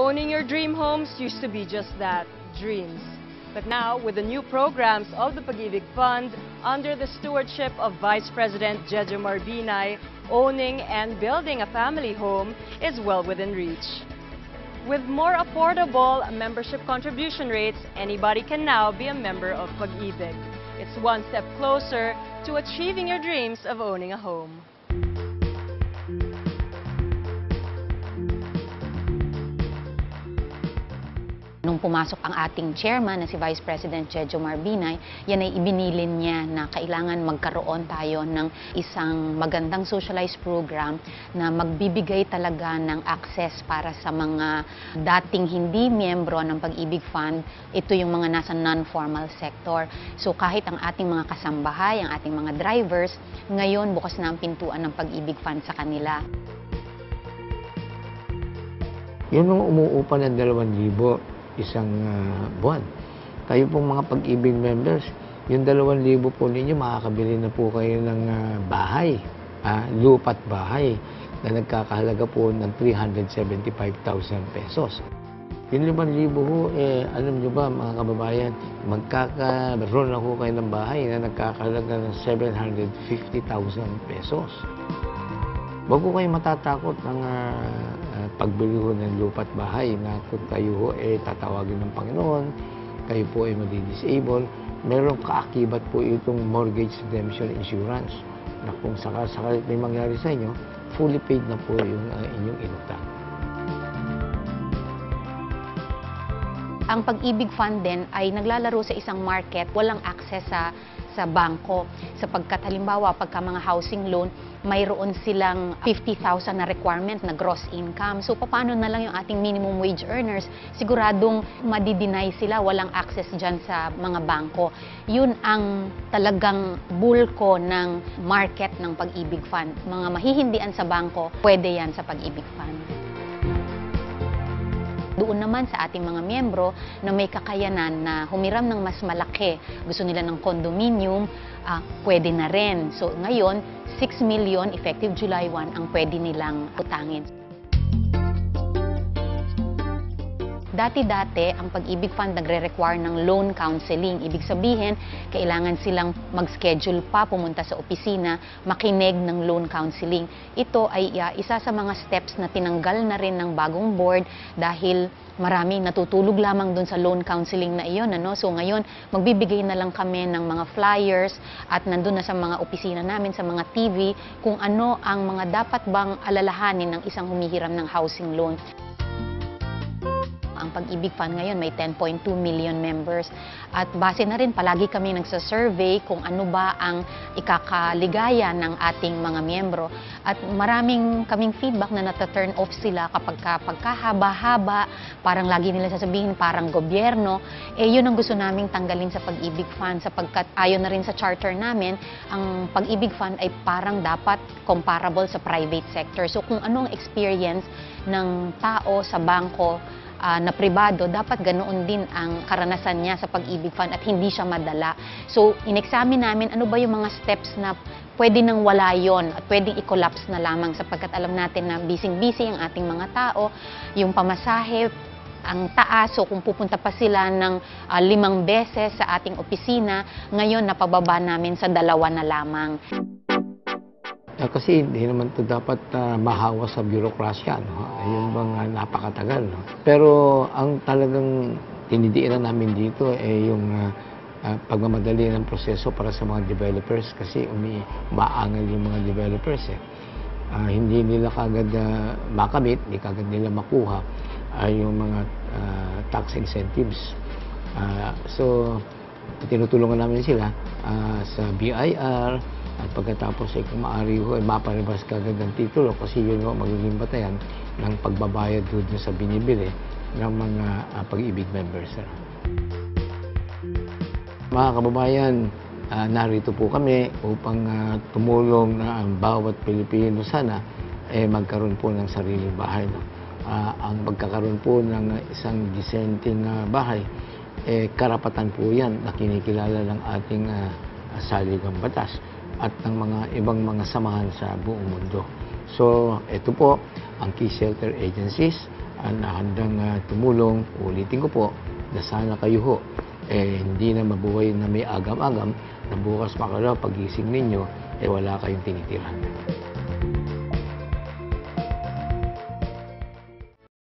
Owning your dream homes used to be just that, dreams. But now, with the new programs of the Pag-ibig Fund, under the stewardship of Vice President Jejo Marbinay, owning and building a family home is well within reach. With more affordable membership contribution rates, anybody can now be a member of Pag-ibig. It's one step closer to achieving your dreams of owning a home. Nung pumasok ang ating chairman na si Vice President Jejo Marbinay, yan ay ibinilin niya na kailangan magkaroon tayo ng isang magandang socialized program na magbibigay talaga ng access para sa mga dating hindi miyembro ng Pag-ibig Fund. Ito yung mga nasa non-formal sector. So kahit ang ating mga kasambahay, ang ating mga drivers, ngayon bukas na ang pintuan ng Pag-ibig Fund sa kanila. Yun ang umuupa ng 2,000 isang buwan. Kayo pong mga Pag-ibig members, yung 2,000 po ninyo, makakabili na po kayo ng bahay, lupa't bahay, na nagkakahalaga po ng 375,000 pesos. Yung 5,000 ho, alam nyo ba mga kababayan, magkakaroon na ho kayo ng bahay na nagkakahalaga ng 750,000 pesos. Huwag ko kayo matatakot ng pagbili ho ng lupa't bahay na kung kayo ho tatawagin ng Panginoon, kayo po ay madi-disable, meron kaakibat po itong mortgage redemption insurance na kung sakali may mangyari sa inyo, fully paid na po yung inyong inutang. Ang Pag-ibig Fund din ay naglalaro sa isang market, walang access sa bangko. Sapagkat halimbawa, pagka mga housing loan, mayroon silang 50,000 na requirement na gross income. So, paano na lang yung ating minimum wage earners? Siguradong madi-deny sila, walang access dyan sa mga bangko. Yun ang talagang bulko ng market ng Pag-ibig Fund. Mga mahihindian sa bangko, pwede yan sa Pag-ibig Fund. Doon naman sa ating mga miyembro na may kakayanan na humiram ng mas malaki, gusto nila ng condominium, pwede na rin. So ngayon, 6 million effective July 1 ang pwede nilang utangin. Dati-dati, ang Pag-ibig Fund nagre-require ng loan counseling. Ibig sabihin, kailangan silang mag-schedule pa, pumunta sa opisina, makinig ng loan counseling. Ito ay isa sa mga steps na tinanggal na rin ng bagong board dahil maraming natutulog lamang dun sa loan counseling na iyon. So ngayon, magbibigay na lang kami ng mga flyers at nandun na sa mga opisina namin, sa mga TV, kung ano ang mga dapat bang alalahanin ng isang humihiram ng housing loan. Ang Pag-ibig Fund ngayon may 10.2 million members at base na rin palagi kami nagsa-survey kung ano ba ang ikakaligaya ng ating mga miyembro at maraming kaming feedback na nata-turn off sila kapag pagkahaba-haba, parang lagi nila sasabihin parang gobyerno, yun ang gusto naming tanggalin sa Pag-ibig Fund sapagkat ayon na rin sa charter namin, ang Pag-ibig Fund ay parang dapat comparable sa private sector. So kung anong experience ng tao sa bangko na pribado, dapat ganoon din ang karanasan niya sa Pag-ibig Fund at hindi siya madala. So, in-examine namin ano ba yung mga steps na pwede nang wala yon at pwedeng i-collapse na lamang sapagkat alam natin na busy-busy ang ating mga tao, yung pamasahe, ang taas, so kung pupunta pa sila ng 5 beses sa ating opisina, ngayon napababa namin sa 2 na lamang. Kasi hindi naman ito dapat mahawa sa bureaucracia, no? Yung bang napakatagal. No? Pero ang talagang tinidiinan namin dito ay yung pagmamadali ng proseso para sa mga developers kasi umaangal yung mga developers. Hindi nila kagad makamit, hindi kagad nila makuha yung mga tax incentives. So, tinutulungan namin sila sa BIR, at pagkatapos kung maaari ho, maparibas kagad ng titulo kasi yun ho magiging batayan ng pagbabayad doon sa binibili ng mga Pag-ibig members. Mga kababayan, narito po kami upang tumulong na ang bawat Pilipino sana magkaroon po ng sariling bahay. No? Ang pagkakaroon po ng isang disenteng bahay, karapatan po yan na kinikilala ng ating saligang batas at ng mga ibang mga samahan sa buong mundo. So, ito po ang Key Shelter Agencies na handang tumulong. Ulitin ko po na sana kayo ho, hindi na mabuhay na may agam-agam na bukas makalaw pagising ninyo, wala kayong tinitira.